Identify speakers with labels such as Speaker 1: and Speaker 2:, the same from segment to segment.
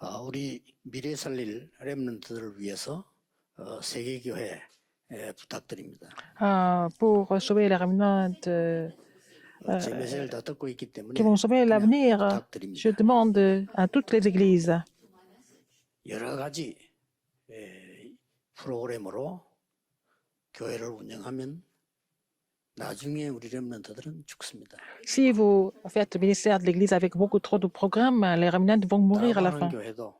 Speaker 1: 우리 미래 살릴 렘넌트들을 위해서 세계교회 부탁드립니다.
Speaker 2: Pour sauver les remnants
Speaker 1: 제 메시지를 다 듣고 있기
Speaker 2: qui
Speaker 1: 때문에
Speaker 2: vont sauver
Speaker 1: 그냥
Speaker 2: l'avenir, je
Speaker 1: 부탁드립니다.
Speaker 2: demande à toutes les églises
Speaker 1: 여러 가지 프로그램으로 교회를 운영하면 나중에 우리 렘넌트들은 죽습니다.
Speaker 2: si vous faites le ministère de l'église avec beaucoup trop de programmes, les remnants vont mourir à la
Speaker 1: 다락방한
Speaker 2: fin.
Speaker 1: 교회도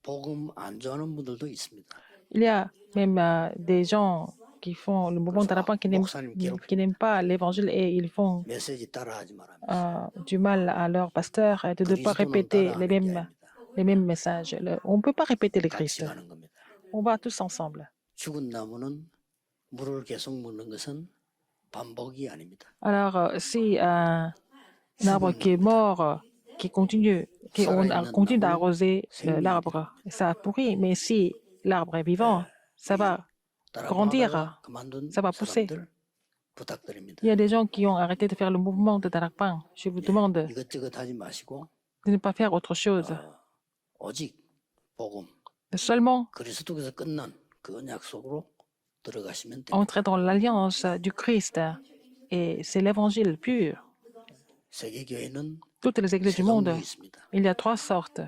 Speaker 1: 복음 안 좋아하는 분들도 있습니다.
Speaker 2: Il y a même des gens qui font le mouvement de qui
Speaker 1: 목사님
Speaker 2: qui n'aiment pas l'évangile et ils font
Speaker 1: 메시지 따라하지 말아요.
Speaker 2: du mal à leur pasteur de ne pas
Speaker 1: 그리스도는
Speaker 2: répéter
Speaker 1: 따라하는 게 a닙니다.
Speaker 2: les mêmes messages. On ne peut pas répéter le
Speaker 1: 같이
Speaker 2: Christ.
Speaker 1: 가는 겁니다.
Speaker 2: On va tous ensemble.
Speaker 1: 죽은 나무는 물을 계속 먹는 것은 반복이 아닙니다.
Speaker 2: Alors, si un arbre qui est mort, qui continue, on continue d'arroser l'arbre, ça pourrit. Mais si l'arbre est vivant, ça va grandir,
Speaker 1: 그만둔
Speaker 2: ça va pousser.
Speaker 1: 사람들 부탁드립니다.
Speaker 2: Il y a des gens qui ont arrêté de faire le mouvement de Darakpan. Je vous demande
Speaker 1: 이것저것 하지 마시고
Speaker 2: de ne pas faire autre chose.
Speaker 1: 오직 복음
Speaker 2: Seulement
Speaker 1: 그리스도께서 끝난 그 약속으로 들어가시면 됩니다.
Speaker 2: entrer dans l'alliance du Christ. Et c'est l'évangile pur.
Speaker 1: 세계교회는
Speaker 2: Toutes les églises du
Speaker 1: 세
Speaker 2: monde,
Speaker 1: 종류가 있습니다.
Speaker 2: il y a trois sortes.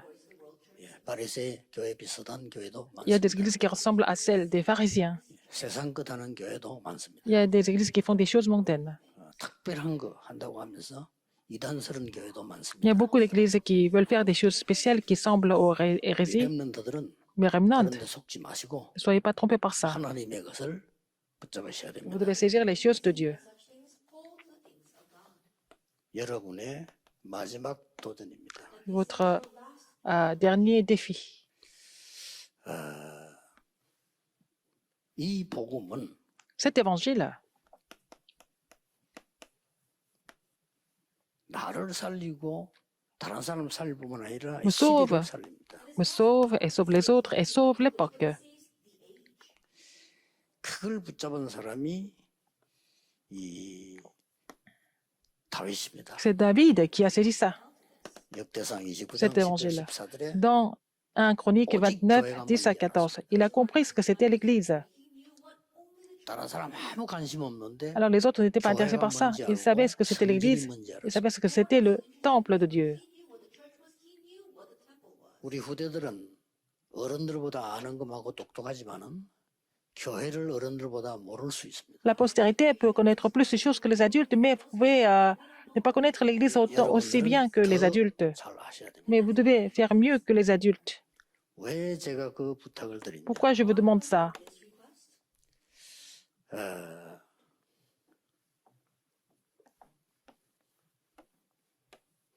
Speaker 1: 바리새 교회 비슷한 교회도
Speaker 2: Il y a des
Speaker 1: 많습니다.
Speaker 2: églises qui ressemblent à celles des pharisiens.
Speaker 1: 세상 것 하는 교회도 많습니다.
Speaker 2: Il y a des églises qui font des choses mondaines.
Speaker 1: 특별한 거 한다고 하면서 이단스러운 교회도
Speaker 2: Il y
Speaker 1: 많습니다.
Speaker 2: a beaucoup d'églises qui veulent faire des choses spéciales qui semblent aux
Speaker 1: 우리
Speaker 2: hérésies.
Speaker 1: 렘넌트들은
Speaker 2: Mais remnant,
Speaker 1: 그런 데 속지 마시고
Speaker 2: ne soyez pas trompés par ça.
Speaker 1: 하나님의 것을 붙잡으셔야
Speaker 2: Vous
Speaker 1: 됩니다.
Speaker 2: devez saisir les choses de Dieu.
Speaker 1: 여러분의 마지막 도전입니다.
Speaker 2: Votre dernier défi.
Speaker 1: 이 복음은
Speaker 2: Cet évangile
Speaker 1: 나를 살리고 다른 사람 살릴 뿐만 아니라
Speaker 2: Me sauve.
Speaker 1: 시대를 살립니다.
Speaker 2: me sauve et sauve les autres et sauve l'époque.
Speaker 1: 그걸 붙잡은 사람이 이 다윗입니다.
Speaker 2: C'est David qui a saisi ça.
Speaker 1: 역대상 29장
Speaker 2: Cet évangile.
Speaker 1: 14절에
Speaker 2: Dans 1 Chronique 29, 10 à 14, il a compris ce que c'était l'Église.
Speaker 1: 다른 사람 아무 관심 없는데
Speaker 2: Alors les autres n'étaient pas intéressés par ça. Ils savaient ce que c'était l'Église. Ils savaient ce que c'était le temple de Dieu.
Speaker 1: 우리 후대들은 어른들보다 아는 것하고 똑똑하지만은 교회를 어른들보다 모를 수 있습니다.
Speaker 2: La postérité peut connaître plus de choses que les adultes, mais vous pouvez ne pas connaître l'Église aussi bien que les adultes.
Speaker 1: 잘 아셔야 됩니다.
Speaker 2: Mais vous devez faire mieux que les adultes.
Speaker 1: 왜 제가 그 부탁을 드리냐?
Speaker 2: Pourquoi je vous demande ça?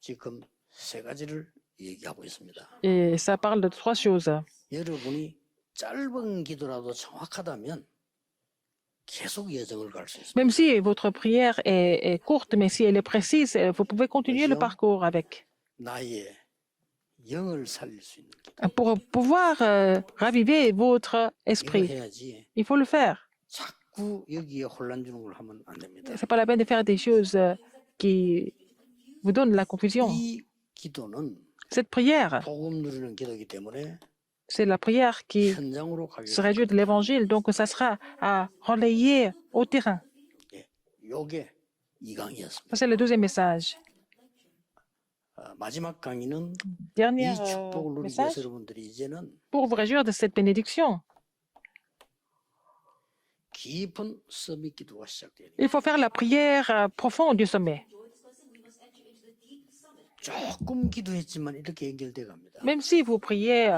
Speaker 1: 지금 세 가지를 얘기하고 있습니다.
Speaker 2: Et ça parle de trois choses.
Speaker 1: 여러분이 짧은 기도라도 정확하다면 계속 여정을 갈 수 있습니다.
Speaker 2: Même si votre prière est courte, mais si elle est précise, vous pouvez continuer le parcours avec.
Speaker 1: 나의 영을 살릴 수 있는 기도.
Speaker 2: Pour pouvoir raviver votre
Speaker 1: 이거
Speaker 2: esprit,
Speaker 1: 해야지.
Speaker 2: il faut le faire.
Speaker 1: 자꾸 여기에 혼란 주는 걸 하면 안 됩니다.
Speaker 2: C'est pas la peine de faire des choses qui vous donnent la confusion.
Speaker 1: 이 기도는
Speaker 2: Cette prière,
Speaker 1: 복음 누리는 기도이기 때문에
Speaker 2: c'est la prière qui
Speaker 1: 현장으로 가게
Speaker 2: se réduit de l'évangile, donc ça sera à relayer au terrain.
Speaker 1: 요게 2강이었습니다.
Speaker 2: Ça, c'est le deuxième message.
Speaker 1: 마지막 강의는
Speaker 2: Dernier
Speaker 1: 이 축복을 누리기 위해서
Speaker 2: message,
Speaker 1: 여러분들이 이제는
Speaker 2: pour vous réjouir de cette bénédiction,
Speaker 1: 깊은 서밋 기도가 시작돼요.
Speaker 2: il faut faire la prière profonde du sommet.
Speaker 1: 조금 기도했지만 이렇게 연결돼 갑니다.
Speaker 2: Même si vous priez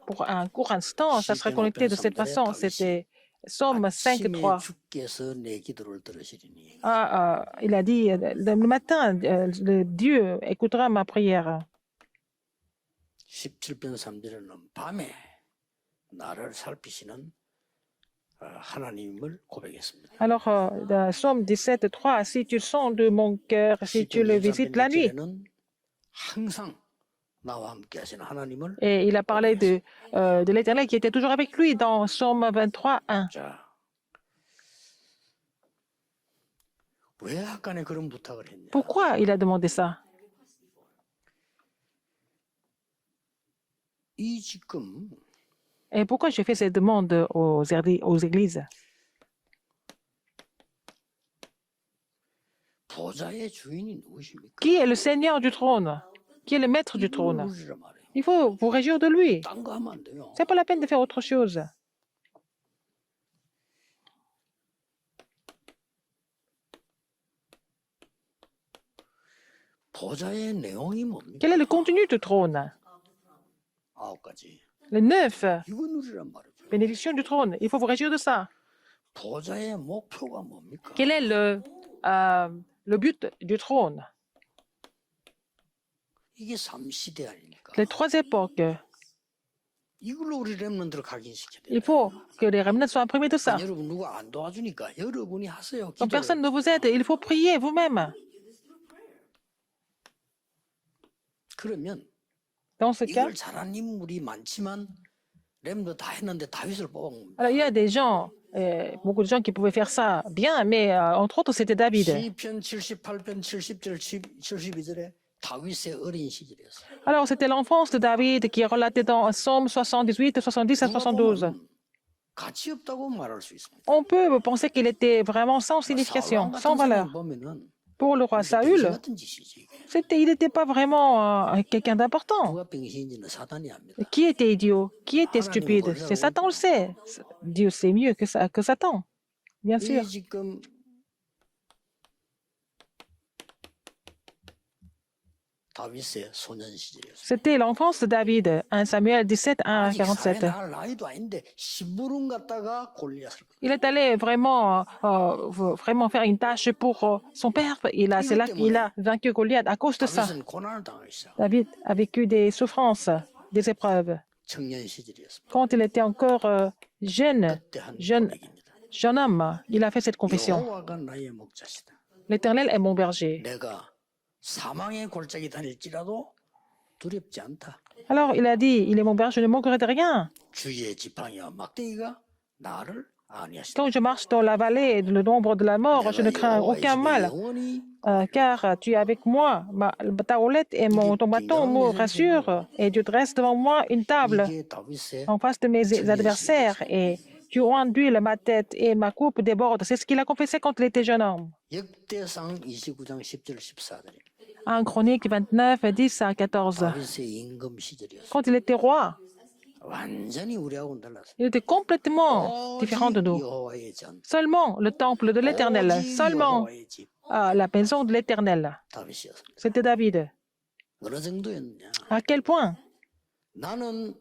Speaker 2: pour un court instant, ça sera connecté de cette façon. C'était Somme 5,
Speaker 1: 아침에
Speaker 2: 3.
Speaker 1: 주께서 내 기도를 들으시리니
Speaker 2: Il a dit, le matin, Dieu écoutera ma prière.
Speaker 1: 17편 3절에는 밤에 나를 살피시는 하나님을 고백했습니다.
Speaker 2: Alors, dans Somme 17, 3, si tu sens de mon cœur, si tu le visites la nuit.
Speaker 1: 항상 나와 함께 하시는 하나님을
Speaker 2: Et il a parlé de l'Éternel qui était toujours avec lui dans Somme 23, 1.
Speaker 1: 자, 왜 학간에 그런 부탁을 했냐?
Speaker 2: Pourquoi il a demandé ça?
Speaker 1: 이 지금
Speaker 2: Et pourquoi je fais cette demande aux églises?
Speaker 1: 보좌의 주인이 누구십니까?
Speaker 2: Qui est le Seigneur du trône? Qui est le maître du
Speaker 1: 이걸
Speaker 2: trône?
Speaker 1: 누리란 말이에요.
Speaker 2: Il faut vous réjouir de lui.
Speaker 1: 딴 거 하면 안 돼요.
Speaker 2: C'est pas la peine de faire autre chose.
Speaker 1: 보좌의 내용이 뭡니까?
Speaker 2: Quel est le contenu du trône?
Speaker 1: 9가지.
Speaker 2: Les 9
Speaker 1: 이거 누리란 말이죠.
Speaker 2: bénédictions du trône. Il faut vous réjouir de ça.
Speaker 1: 보좌의 목표가 뭡니까?
Speaker 2: Quel est le but du trône?
Speaker 1: 이게 3시대 아닙니까?
Speaker 2: Les 3 époques.
Speaker 1: 이걸로 우리 렘넌트를 각인시켜야 돼요.
Speaker 2: Il faut que les remnants soient imprimés de ça.
Speaker 1: 여러분 누가 안 도와주니까 여러분이 하세요.
Speaker 2: Quand
Speaker 1: 기도를.
Speaker 2: personne ne vous aide, il faut prier vous-même.
Speaker 1: 그러면
Speaker 2: Dans ce cas,
Speaker 1: 이걸 잘한 인물이 많지만 렘도 다 했는데 다윗을 뽑은 겁니다.
Speaker 2: alors, il y a des gens, beaucoup de gens qui pouvaient faire ça bien, mais entre autres, c'était David.
Speaker 1: 시편 78편 70절 72절에 다윗의 어린 시절이었어요.
Speaker 2: Alors, c'était l'enfance de David qui est relatée dans Psaume 78, 70 et 72.
Speaker 1: 보면 가치 없다고 말할 수 있습니다.
Speaker 2: On peut penser qu'il était vraiment sans signification, sans valeur.
Speaker 1: 보면은
Speaker 2: Pour le roi
Speaker 1: 병신
Speaker 2: Saül,
Speaker 1: 같은 짓이지 이게.
Speaker 2: il n'était pas vraiment quelqu'un d'important.
Speaker 1: 누가 병신인지는 사단이 압니다.
Speaker 2: Qui était idiot? Qui était stupide? C'est Satan le sait. Dieu sait mieux que Satan, bien sûr.
Speaker 1: 이 지금 다윗의 소년 시절이었어요.
Speaker 2: C'était l'enfance de David, 1 Samuel 17, 1 à
Speaker 1: 아직
Speaker 2: 47.
Speaker 1: 나갈 나이도 아닌데 심부름 갔다가 골리앗을.
Speaker 2: Il est allé vraiment faire une tâche pour son père. C'est là qu'il a vaincu Goliath à cause de ça.
Speaker 1: 다윗은 고난을 당했어요.
Speaker 2: David a vécu des souffrances, des épreuves.
Speaker 1: 청년 시절이었습니다.
Speaker 2: Quand il était encore jeune,
Speaker 1: 그때 한
Speaker 2: jeune,
Speaker 1: 고백입니다.
Speaker 2: jeune homme, il a fait cette confession.
Speaker 1: 여호와가 나의 목자시다.
Speaker 2: L'Éternel est mon berger.
Speaker 1: 내가 사망의 골짜기 다닐지라도 두렵지 않다.
Speaker 2: Alors il a dit, il est mon berger, je ne manquerai de rien.
Speaker 1: 주의 지팡이와 막대기가 나를 안위하시다.
Speaker 2: Quand je marche dans la vallée de l'ombre de la mort, je ne crains aucun mal,
Speaker 1: 영원히
Speaker 2: car tu es avec moi. Ta houlette et ton bâton me rassurent, et tu dresses devant moi une table
Speaker 1: 이게 다윗의
Speaker 2: en face de mes adversaires, et tu enduiles ma tête et ma coupe déborde. C'est ce qu'il a confessé quand il était jeune homme.
Speaker 1: 역대상 29장 10절 14절입니다.
Speaker 2: En Chronique 29, 10 à 14.
Speaker 1: 다윗의 임금 시절이었어요.
Speaker 2: Quand il était roi,
Speaker 1: 완전히 우리하고는 달랐어요.
Speaker 2: il était complètement différent de nous.
Speaker 1: 여호와의 전,
Speaker 2: Seulement le temple de l'Éternel,
Speaker 1: 오직
Speaker 2: seulement
Speaker 1: 여호와의 집,
Speaker 2: la maison de l'Éternel.
Speaker 1: 다윗이었습니다.
Speaker 2: C'était David.
Speaker 1: 어느 정도였냐?
Speaker 2: À quel point?
Speaker 1: 나는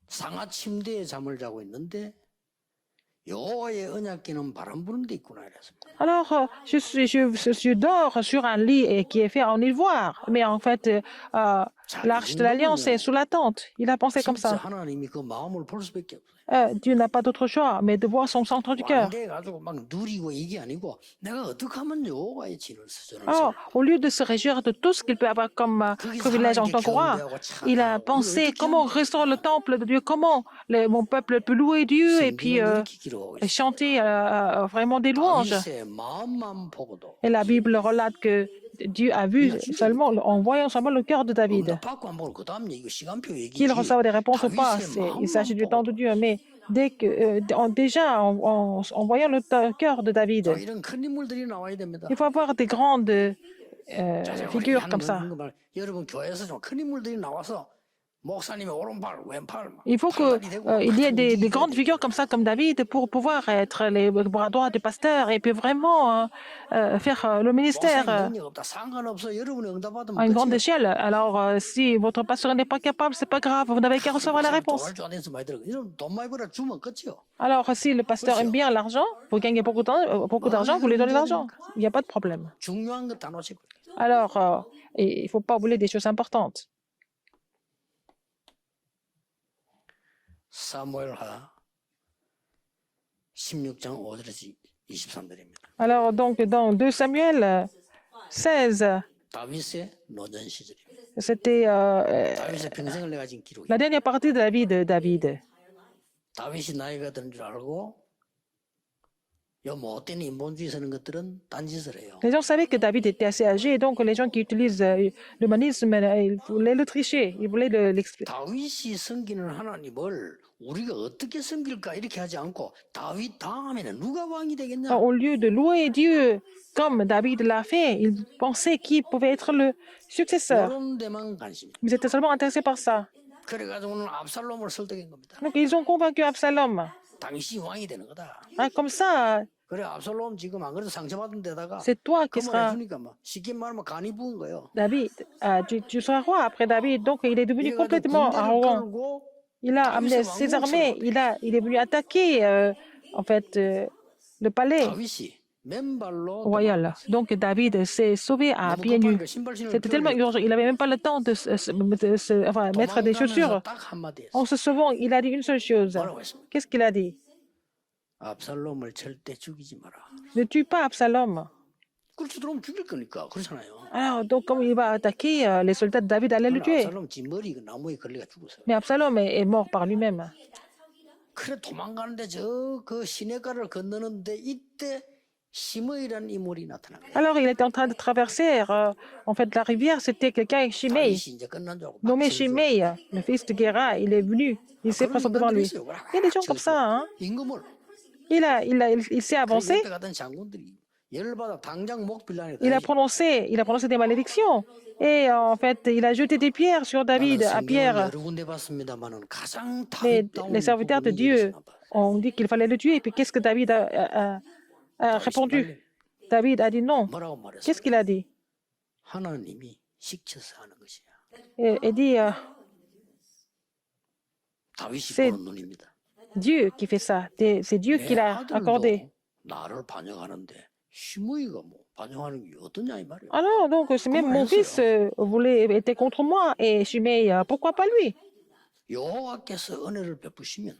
Speaker 1: 상하 침대에 잠을 자고 있는데 여호와의 언약궤는 바람 부는 데 있구나 이랬습니다.
Speaker 2: Alors, je dors sur un lit qui est fait en ivoire, mais en fait, l'arche de l'Alliance est sous la tente. Il a pensé comme
Speaker 1: 진짜
Speaker 2: ça.
Speaker 1: 하나님이 그 마음을 볼 수밖에 없어요.
Speaker 2: Dieu n'a pas d'autre choix, mais de voir son centre du cœur.
Speaker 1: 왕대 가지고 막 누리고 이게 아니고 내가 어떻게 하면 여호와의 진을 저는
Speaker 2: Alors, au lieu de se réjouir de tout ce qu'il peut avoir comme privilège en tant que roi, il a pensé comment restaurer le temple de Dieu, comment mon peuple peut louer Dieu et puis chanter vraiment des louanges.
Speaker 1: 다윗의 마음만 보고도
Speaker 2: Et la Bible relate que Dieu a vu seulement, en voyant seulement le cœur de David.
Speaker 1: 응답 받고 안 받고 그 다음 얘기 시간표 얘기지.
Speaker 2: Qu'il reçoive des réponses ou pas, il s'agit du temps de Dieu. Mais déjà, en voyant le cœur de David,
Speaker 1: 이런 큰 인물들이 나와야 됩니다.
Speaker 2: il faut avoir des grandes figures comme ça.
Speaker 1: 여러분 교회에서 좀 큰 인물들이 나와서 목사님의 오른팔, 왼팔,
Speaker 2: Il faut qu'il y ait des grandes figures comme ça, comme David, pour pouvoir être les bras droits du pasteur et puis vraiment faire le ministère à une grande échelle. Alors, si votre pasteur n'est pas capable, c'est pas grave, vous n'avez qu'à recevoir la réponse. Alors, si le pasteur aime bien l'argent, vous gagnez beaucoup d'argent, vous lui donnez l'argent. Il n'y a pas de problème. Alors, il ne faut pas oublier des choses importantes.
Speaker 1: 사무엘하 16장 5절에서 23절입니다.
Speaker 2: Alors, donc, dans 2 Samuel 16,
Speaker 1: 다윗의 노전 시절입니다.
Speaker 2: c'était
Speaker 1: 다윗의 평생을 내가 지금 기록이.
Speaker 2: la dernière partie de la vie de David.
Speaker 1: 다윗이 나이가 든 줄 알고 요 못된 인본주의 쓰는 것들은 딴짓을 해요.
Speaker 2: Les gens savaient que David était assez âgé, et donc les gens qui utilisent l'humanisme, ils voulaient le tricher, ils voulaient l'expliquer.
Speaker 1: 다윗이 섬기는 하나님을 우리가 어떻게 섬길까 이렇게 하지 않고 다윗 다음에는 누가 왕이 되겠냐?
Speaker 2: Au lieu de louer Dieu comme David l'a fait, ils pensaient qui pouvait être le successeur.
Speaker 1: 이런 데만 관심이.
Speaker 2: Ils étaient seulement intéressés par ça.
Speaker 1: 그래가지고는 압살롬을 설득한 겁니다.
Speaker 2: Donc ils ont convaincu Absalom.
Speaker 1: 당신이 왕이 되는 거다.
Speaker 2: Ah, comme ça,
Speaker 1: 그래 압살롬 지금 안 그래도 상처받은 데다가
Speaker 2: c'est toi qui
Speaker 1: 그만
Speaker 2: seras
Speaker 1: 해주니까 막 쉽게 말하면 간이 부은 거예요.
Speaker 2: David. Tu seras roi après David. Donc il est devenu
Speaker 1: 이래가지고
Speaker 2: complètement
Speaker 1: 군대를
Speaker 2: arrogant.
Speaker 1: 끌고
Speaker 2: Il a amené ses armées. Il est venu attaquer en fait le palais
Speaker 1: 다윗이 맨발로
Speaker 2: royal. Donc David s'est sauvé à
Speaker 1: 너무
Speaker 2: pieds nus.
Speaker 1: 급하니까 신발 신을
Speaker 2: C'était tellement urgent. Il n'avait même pas le temps de enfin, mettre des chaussures.
Speaker 1: 딱 한마디
Speaker 2: En
Speaker 1: 했어.
Speaker 2: se sauvant, il a dit une seule chose.
Speaker 1: 뭐라고 했습니까?
Speaker 2: Qu'est-ce qu'il a dit?
Speaker 1: 압살롬을 절대 죽이지 마라.
Speaker 2: Ne tue pas Absalom.
Speaker 1: 그렇지 들어오면 죽일 거니까 그렇잖아요.
Speaker 2: Alors, donc, comme il va attaquer, les soldats de David allaient le
Speaker 1: 그러나
Speaker 2: tuer.
Speaker 1: 압살롬 지 머리 그 나무에 걸려가 죽었어요.
Speaker 2: Mais Absalom est mort par lui-même.
Speaker 1: 그래 도망가는데 저 그 시내가를 건너는데 이때 시므이라는 인물이 나타난 거예요.
Speaker 2: Alors, il était en train de traverser, en fait, la rivière. C'était quelqu'un avec Shimei,
Speaker 1: 다윗이 이제 끝난 줄 알고 막
Speaker 2: nommé
Speaker 1: 쳐들어가고.
Speaker 2: Shimei, le fils de Gera. Il est venu. Il s'est
Speaker 1: 그런
Speaker 2: présenté devant
Speaker 1: 인간들이
Speaker 2: lui.
Speaker 1: 있어요.
Speaker 2: Il y a des gens comme ça. Hein?
Speaker 1: 임금을
Speaker 2: Il s'est
Speaker 1: 그
Speaker 2: avancé.
Speaker 1: 옆에 갔던 장군들이 열받아 당장 목 빌라에
Speaker 2: Il a prononcé des malédictions. Et en fait, il a jeté des pierres sur David, à Pierre.
Speaker 1: 여러 군데 봤습니다만은 가장
Speaker 2: Mais
Speaker 1: 다윗다운
Speaker 2: les serviteurs de
Speaker 1: 부분이
Speaker 2: Dieu
Speaker 1: 여기서 나와요.
Speaker 2: ont dit qu'il fallait le tuer. Et puis, qu'est-ce que David a répondu? David a dit non.
Speaker 1: 뭐라고 말했어요?
Speaker 2: Qu'est-ce qu'il a dit?
Speaker 1: 하나님이 시켜서 하는 것이야.
Speaker 2: Il dit,
Speaker 1: 다윗이
Speaker 2: c'est-
Speaker 1: 보는 눈입니다.
Speaker 2: Dieu qui fait ça. C'est Dieu qui
Speaker 1: 내
Speaker 2: l'a accordé.
Speaker 1: 아들도 나를 반역하는데 시므이가 뭐 반역하는 게 어떠냐 이 말이에요.
Speaker 2: Ah non, donc c'est même mon fils était contre moi. Et Shimei, pourquoi pas lui?
Speaker 1: 여호와께서 은혜를 베푸시면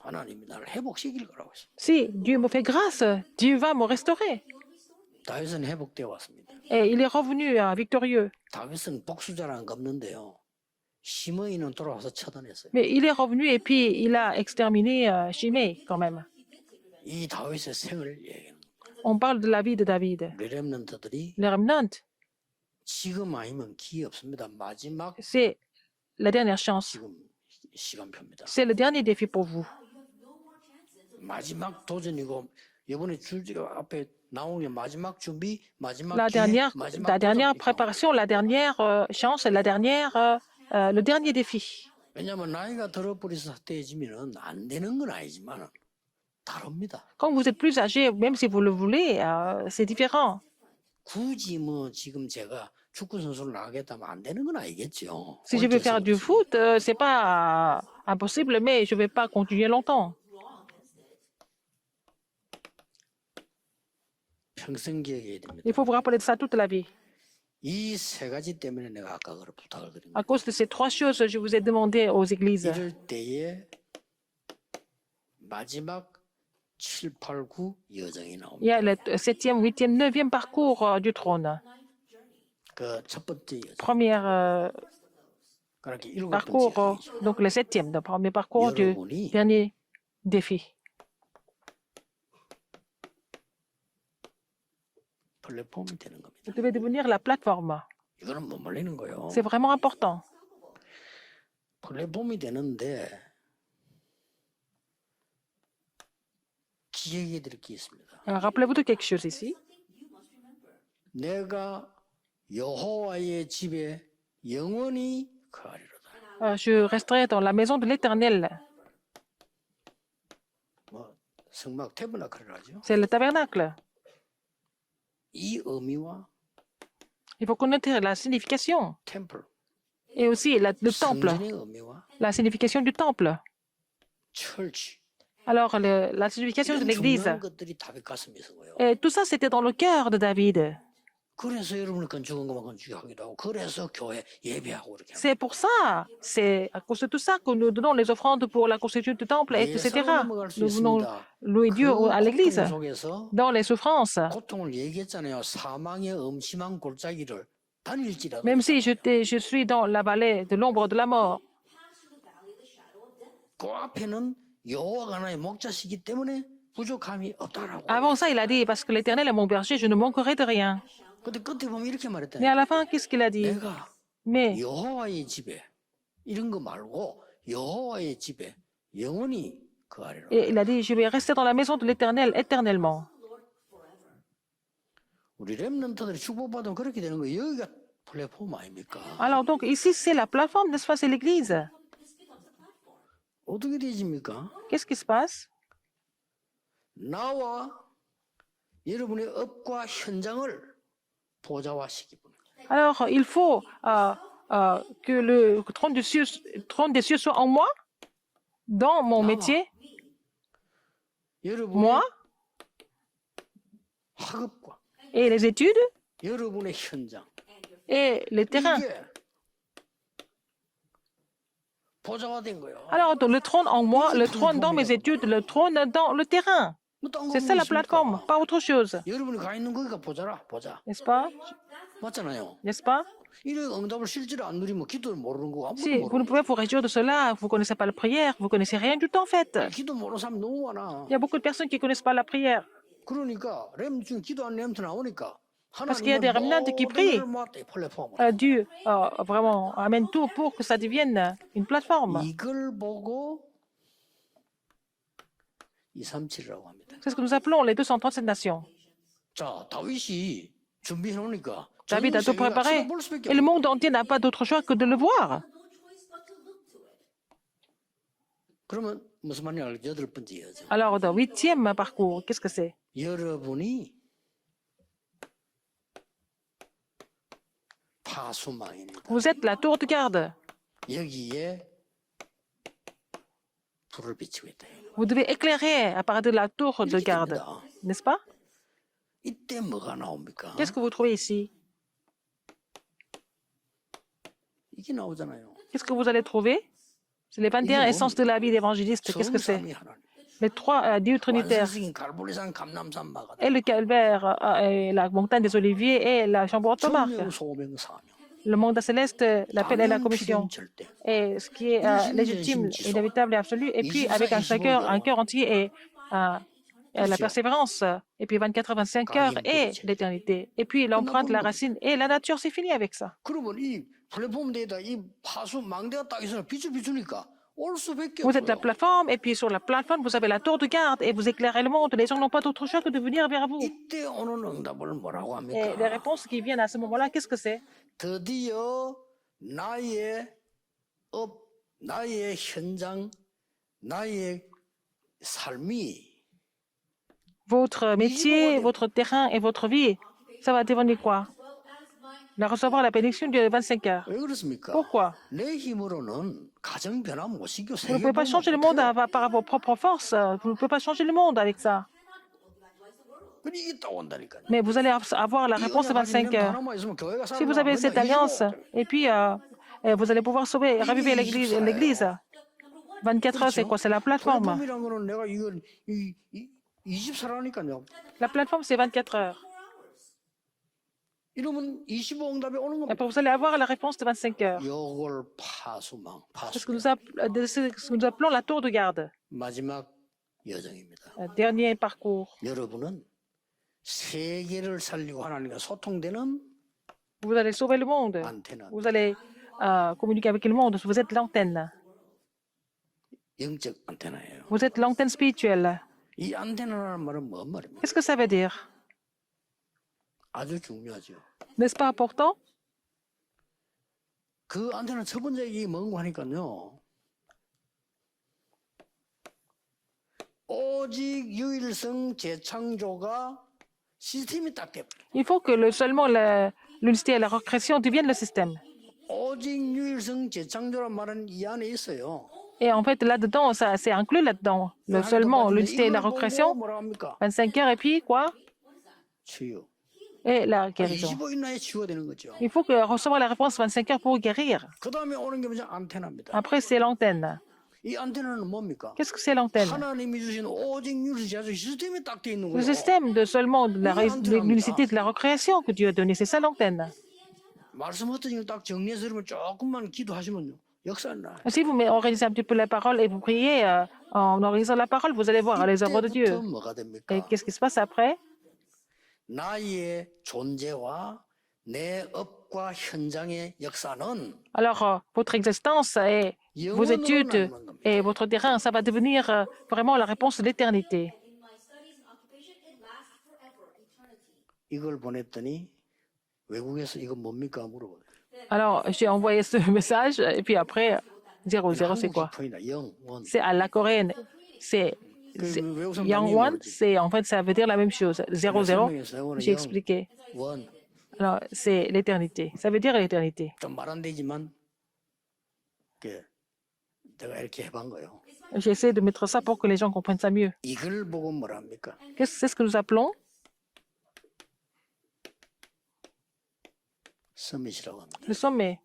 Speaker 1: 하나님이 나를 회복시킬 거라고 했어요.
Speaker 2: Si Dieu me fait grâce, Dieu va me restaurer.
Speaker 1: 다윗은 회복되어 왔습니다.
Speaker 2: Et il est revenu victorieux.
Speaker 1: 다윗은 복수자라는 거 없는데요. 시므이는 돌아와서 처단했어요.
Speaker 2: Mais il est revenu et puis il a exterminé Shimei quand même.
Speaker 1: 이 다윗의 생을 얘기하는
Speaker 2: On parle de la vie de David.
Speaker 1: 우리 렘넌트들이
Speaker 2: Les remnants,
Speaker 1: 지금 아니면 기회 없습니다. 마지막
Speaker 2: c'est la dernière chance.
Speaker 1: 지금 시간표입니다.
Speaker 2: C'est le dernier défi pour vous.
Speaker 1: 마지막 도전이고 이번에 줄지가 앞에 나오는 마지막 준비, 마지막
Speaker 2: La
Speaker 1: 기회,
Speaker 2: dernière,
Speaker 1: 마지막
Speaker 2: la dernière
Speaker 1: 도전.
Speaker 2: préparation, la dernière chance, le dernier défi.
Speaker 1: 왜냐하면 나이가 들어버려서 사태해지면은 안 되는 건 아니지만 다릅니다.
Speaker 2: Quand vous êtes plus âgé, même si vous le voulez, c'est différent.
Speaker 1: 굳이 뭐 지금 제가 축구 선수를 나가겠다면 안 되는 건 아니겠죠.
Speaker 2: Si je veux
Speaker 1: 어쩔 수
Speaker 2: faire du
Speaker 1: 없지.
Speaker 2: foot, c'est pas impossible, mais je vais pas continuer longtemps.
Speaker 1: 평생 기억해야 됩니다.
Speaker 2: Il faut vous rappeler de ça toute la vie.
Speaker 1: 이 세 가지 때문에 내가 아까 그걸 부탁을 드린
Speaker 2: À
Speaker 1: 거예요.
Speaker 2: cause de ces trois choses, je vous ai demandé aux églises.
Speaker 1: 이럴 때에 마지막 7, 8, 9 여정이
Speaker 2: Il y
Speaker 1: 나옵니다.
Speaker 2: a le 7e, 8e, 9e parcours du trône.
Speaker 1: 그 첫 번째 여정.
Speaker 2: Premier
Speaker 1: 그렇게 일곱
Speaker 2: parcours,
Speaker 1: 번째 여정이죠.
Speaker 2: donc le 7e, le premier parcours du
Speaker 1: 여러분이
Speaker 2: dernier défi.
Speaker 1: 플랫폼이 되는 겁니다.
Speaker 2: Vous devez devenir la plateforme.
Speaker 1: 이거는 못 말리는 거예요.
Speaker 2: C'est vraiment important.
Speaker 1: 플랫폼이 되는데 기억해 드릴 게 있습니다.
Speaker 2: Rappelez-vous de quelque chose ici.
Speaker 1: 내가 여호와의 집에 영원히 거하리로다.
Speaker 2: Je resterai dans la maison de l'Éternel.
Speaker 1: 뭐 성막 태블나크를 하죠.
Speaker 2: C'est le tabernacle.
Speaker 1: 이 의미와
Speaker 2: Il faut connaître la signification.
Speaker 1: 템플,
Speaker 2: Et aussi le temple.
Speaker 1: 성전의 의미와
Speaker 2: La signification du temple.
Speaker 1: 철치.
Speaker 2: Alors, la signification de
Speaker 1: 이런
Speaker 2: l'église.
Speaker 1: 중요한 것들이 다윗 가슴에 있어요.
Speaker 2: Et tout ça, c'était dans le cœur de David.
Speaker 1: 그래서 여러분이 건축한 것만 건축하기도 하고, 그래서 교회 예배하고 이렇게.
Speaker 2: C'est pour ça, c'est à cause de tout ça que nous donnons les offrandes pour la construction du temple, etc.
Speaker 1: 넘어갈 수
Speaker 2: Nous venons
Speaker 1: 있습니다.
Speaker 2: louer Dieu à l'église.
Speaker 1: 고통 속에서
Speaker 2: Dans les souffrances.
Speaker 1: 고통을 얘기했잖아요. 사망의 음침한 골짜기를 다닐지라도.
Speaker 2: Même si je suis dans la vallée de l'ombre de la mort,
Speaker 1: 그 앞에는 여호와가 나의 목자시기 때문에 부족함이 없다라고.
Speaker 2: Avant ça, il a dit, parce que l'Éternel est mon berger, je ne manquerai de rien.
Speaker 1: 근데 끝에 보면 이렇게
Speaker 2: Mais
Speaker 1: 말했다니까.
Speaker 2: à la fin, qu'est-ce qu'il a dit?
Speaker 1: 내가
Speaker 2: Mais
Speaker 1: 여호와의 집에 이런 거 말고 여호와의 집에 영원히 거하리라.
Speaker 2: et il a dit, je vais rester dans la maison de l'Éternel éternellement.
Speaker 1: 우리 렘넌트들이 축복받으면 그렇게 되는 거 여기가 플랫폼 아닙니까?
Speaker 2: Alors donc, ici, c'est la plateforme, n'est-ce pas? C'est l'Église.
Speaker 1: 어떻게 되십니까?
Speaker 2: Qu'est-ce qui se passe?
Speaker 1: 나와 여러분의 업과 현장을 보좌화시키고
Speaker 2: Alors, il faut que le trône des cieux soit en moi, dans mon métier,
Speaker 1: 여러분의
Speaker 2: moi,
Speaker 1: 학업과
Speaker 2: et les études,
Speaker 1: 여러분의 현장
Speaker 2: et les terrains.
Speaker 1: 이게 보좌화된 거예요.
Speaker 2: Alors, le trône en moi, le trône dans mes études, le trône dans le terrain.
Speaker 1: 뭐딴거
Speaker 2: C'est ça la plateforme, pas autre chose.
Speaker 1: 여러분이 가 있는 거기가 보좌라 보좌.
Speaker 2: N'est-ce pas?
Speaker 1: 맞잖아요.
Speaker 2: N'est-ce pas?
Speaker 1: 이런 응답을 실제로 안 누리면 기도를 모르는 거고 아무것도
Speaker 2: Si vous ne
Speaker 1: 모르는
Speaker 2: pouvez vous réjouir de cela, vous ne connaissez pas la prière, vous ne connaissez rien du tout en fait.
Speaker 1: 거예요. 기도 모르는 사람 너무 많아.
Speaker 2: Il y a beaucoup de personnes qui ne connaissent pas la prière.
Speaker 1: 그러니까 렘 중에 기도하는 렘트 나오니까
Speaker 2: Parce qu'il y a des remnants qui prient. Dieu vraiment amène tout pour que ça devienne une plateforme.
Speaker 1: 이걸 보고 237이라고 합니다.
Speaker 2: C'est ce que nous appelons les 237 nations.
Speaker 1: 자, 다윗이 준비해 놓으니까
Speaker 2: David a tout préparé et le monde entier n'a pas d'autre choix que de le voir.
Speaker 1: 그러면 무슨 말인지 알죠? 여덟 번째 여정.
Speaker 2: Alors, dans le 8e parcours, qu'est-ce que c'est?
Speaker 1: 여러분이 파수망입니다.
Speaker 2: Vous êtes la tour de garde.
Speaker 1: 여기에 불을 비치고 있다.
Speaker 2: Vous devez éclairer à partir de la tour de garde. N'est-ce pas?
Speaker 1: 이때 뭐가 나옵니까?
Speaker 2: Qu'est-ce que vous trouvez ici?
Speaker 1: 이게 나오잖아요.
Speaker 2: Qu'est-ce que vous allez trouver? C'est les 21 essences de la vie d'évangéliste. Qu'est-ce que c'est?
Speaker 1: 성삼위 하나님.
Speaker 2: Les trois dieux trinitaires.
Speaker 1: 완성적인 갈보리산 감남산 마가
Speaker 2: Et le calvaire, et la montagne des oliviers et la chambre haute marque.
Speaker 1: 정령 소명 사명.
Speaker 2: Le monde céleste, l'appel et la commission.
Speaker 1: 절대.
Speaker 2: Et ce qui est légitime, inévitable et absolu. Et puis avec un cœur entier et la persévérance. Et puis 24 à 25 heures et l'éternité. Et puis l'empreinte, la racine et la nature, c'est fini avec ça.
Speaker 1: 그러면 이 플랫폼 데이터 이 파수 망대가 딱 있으면 빛을 비추니까 올 수밖에
Speaker 2: Vous êtes la
Speaker 1: 없어요.
Speaker 2: plateforme, et puis sur la plateforme, vous avez la tour de garde, et vous éclairez le monde. Les gens n'ont pas d'autre choix que de venir vers vous.
Speaker 1: 이때 오는 응답을 뭐라고
Speaker 2: Et les
Speaker 1: 합니까?
Speaker 2: réponses qui viennent à ce moment-là, qu'est-ce que c'est?
Speaker 1: 드디어 나의 업, 나의 현장, 나의 삶이
Speaker 2: Votre métier, votre terrain et votre vie, ça va devenir quoi? La recevoir la bénédiction de 25 heures.
Speaker 1: 왜 그렇습니까?
Speaker 2: Pourquoi?
Speaker 1: 내 힘으로는 가정 변화 못 시켜
Speaker 2: Vous ne pouvez pas changer le monde par vos propres forces. Vous ne pouvez pas changer le monde avec ça.
Speaker 1: 이게 딱 온다니까요.
Speaker 2: Mais vous allez avoir la réponse de 25 heures. Si vous avez cette alliance, et puis vous allez pouvoir sauver, raviver l'Église. 24 heures, c'est quoi? C'est la plateforme.
Speaker 1: 플랫폼이란 거는 내가 이걸 24라니까요.
Speaker 2: La plateforme, c'est 24 heures.
Speaker 1: 이러면 25 응답이 오는
Speaker 2: Et
Speaker 1: 겁니다.
Speaker 2: puis vous allez avoir la réponse de 25 heures.
Speaker 1: 요걸 파수망,
Speaker 2: C'est ce que
Speaker 1: 파수.
Speaker 2: nous appelons la tour de garde.
Speaker 1: 마지막 여정입니다.
Speaker 2: Dernier parcours.
Speaker 1: 여러분은 세계를 살리고 하나님과 소통되는
Speaker 2: Vous allez sauver le monde.
Speaker 1: 안테나,
Speaker 2: Vous allez communiquer avec le monde. Vous êtes l'antenne.
Speaker 1: 영적 안테나예요.
Speaker 2: Vous êtes l'antenne spirituelle.
Speaker 1: 이 안테나라는 말은 뭔 말입니까?
Speaker 2: Qu'est-ce que ça veut dire?
Speaker 1: 아주 중요하죠.
Speaker 2: N'est-ce pas important?
Speaker 1: 그 안테나 첫 번째 얘기 뭔고 하니까요. 오직 유일성 재창조가 시스템이 딱 돼.
Speaker 2: Il faut que seulement l'unité et la recréation deviennent le système.
Speaker 1: 오직 유일성 재창조란 말은 이 안에 있어요.
Speaker 2: Et en fait, là-dedans, ça c'est inclus là-dedans. Seulement l'unité et la recréation,
Speaker 1: 뭐라 합니까?
Speaker 2: 25 heures, et puis quoi?
Speaker 1: 치유.
Speaker 2: Et la guérison.
Speaker 1: 25일 나에 치유가 되는 거죠.
Speaker 2: Il faut que recevoir la réponse 25 heures pour guérir.
Speaker 1: 그 다음에 오는 게 뭐냐? 안테나입니다.
Speaker 2: Après, c'est l'antenne.
Speaker 1: 이 안테나는 뭡니까?
Speaker 2: Qu'est-ce que c'est l'antenne?
Speaker 1: 하나님이 주신 오직 유일성 재창조 시스템이 딱 돼 있는
Speaker 2: Le
Speaker 1: 거예요.
Speaker 2: système de seulement de l'unicité de la recréation que Dieu a donné. C'est ça l'antenne.
Speaker 1: 말씀 흩어진 걸 딱 정리해서 여러분 조금만 기도하시면요. 역사는 나.
Speaker 2: Si vous organisez un petit peu la parole et vous priez en organisant la parole, vous allez voir les œuvres de
Speaker 1: 이때부터
Speaker 2: Dieu.
Speaker 1: 뭐가
Speaker 2: Et
Speaker 1: 됩니까?
Speaker 2: qu'est-ce qui se passe après?
Speaker 1: 나의 존재와 내 업과 현장의 역사는
Speaker 2: Alors, votre existence et vos
Speaker 1: 영원으로
Speaker 2: études
Speaker 1: 남는 겁니다.
Speaker 2: et votre terrain, ça va devenir vraiment la réponse de l'éternité.
Speaker 3: In my studies and occupation, it lasts forever, eternity.
Speaker 1: 이걸 보냈더니 외국에서 이거 뭡니까 물어봐요.
Speaker 2: Alors, j'ai envoyé ce message et puis après, 00, c'est quoi?
Speaker 1: 한국 지표이나 영원.
Speaker 2: C'est à la coréenne. C'est
Speaker 1: 외국 사람
Speaker 2: Yang
Speaker 1: 많이
Speaker 2: One,
Speaker 1: 모르지.
Speaker 2: c'est en fait, ça veut dire la même chose. 00,
Speaker 1: 설명했어요.
Speaker 2: j'ai expliqué.
Speaker 1: 원.
Speaker 2: Alors, c'est l'éternité. Ça veut dire l'éternité.
Speaker 1: 좀 말 안 되지만 내가 이렇게 해본 거예요.
Speaker 2: J'essaie de mettre ça pour que les gens comprennent ça mieux.
Speaker 1: 이걸 보고 뭐랍니까?
Speaker 2: C'est ce que nous appelons
Speaker 1: 서밋이라고 합니다.
Speaker 2: le sommet.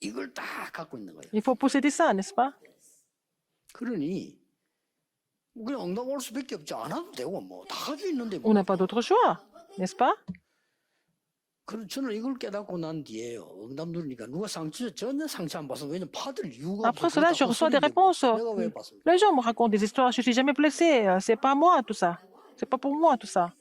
Speaker 1: 이걸 다 갖고 있는 거예요.
Speaker 2: Il faut posséder ça, n'est-ce pas?
Speaker 1: 그러니 그냥 응답 올 수밖에 없지. 안 와도 되고 뭐 다 가지고 있는데
Speaker 2: On
Speaker 1: 뭐.
Speaker 2: n'a pas d'autre choix, n'est-ce pas?
Speaker 1: 그럼 저는 이걸 깨닫고 난 뒤에요. 응답 누르니까 누가 전혀 상처 안 받아서 왜냐면 받을 이유가
Speaker 2: Après
Speaker 1: 없어.
Speaker 2: cela,
Speaker 1: 그거
Speaker 2: je
Speaker 1: 다
Speaker 2: reçois des
Speaker 1: 헛소리인데
Speaker 2: réponses.
Speaker 1: 내가 왜 받습니까?
Speaker 2: Les gens me racontent des histoires, je suis jamais blessé. C'est pas moi tout ça. C'est pas pour moi tout ça.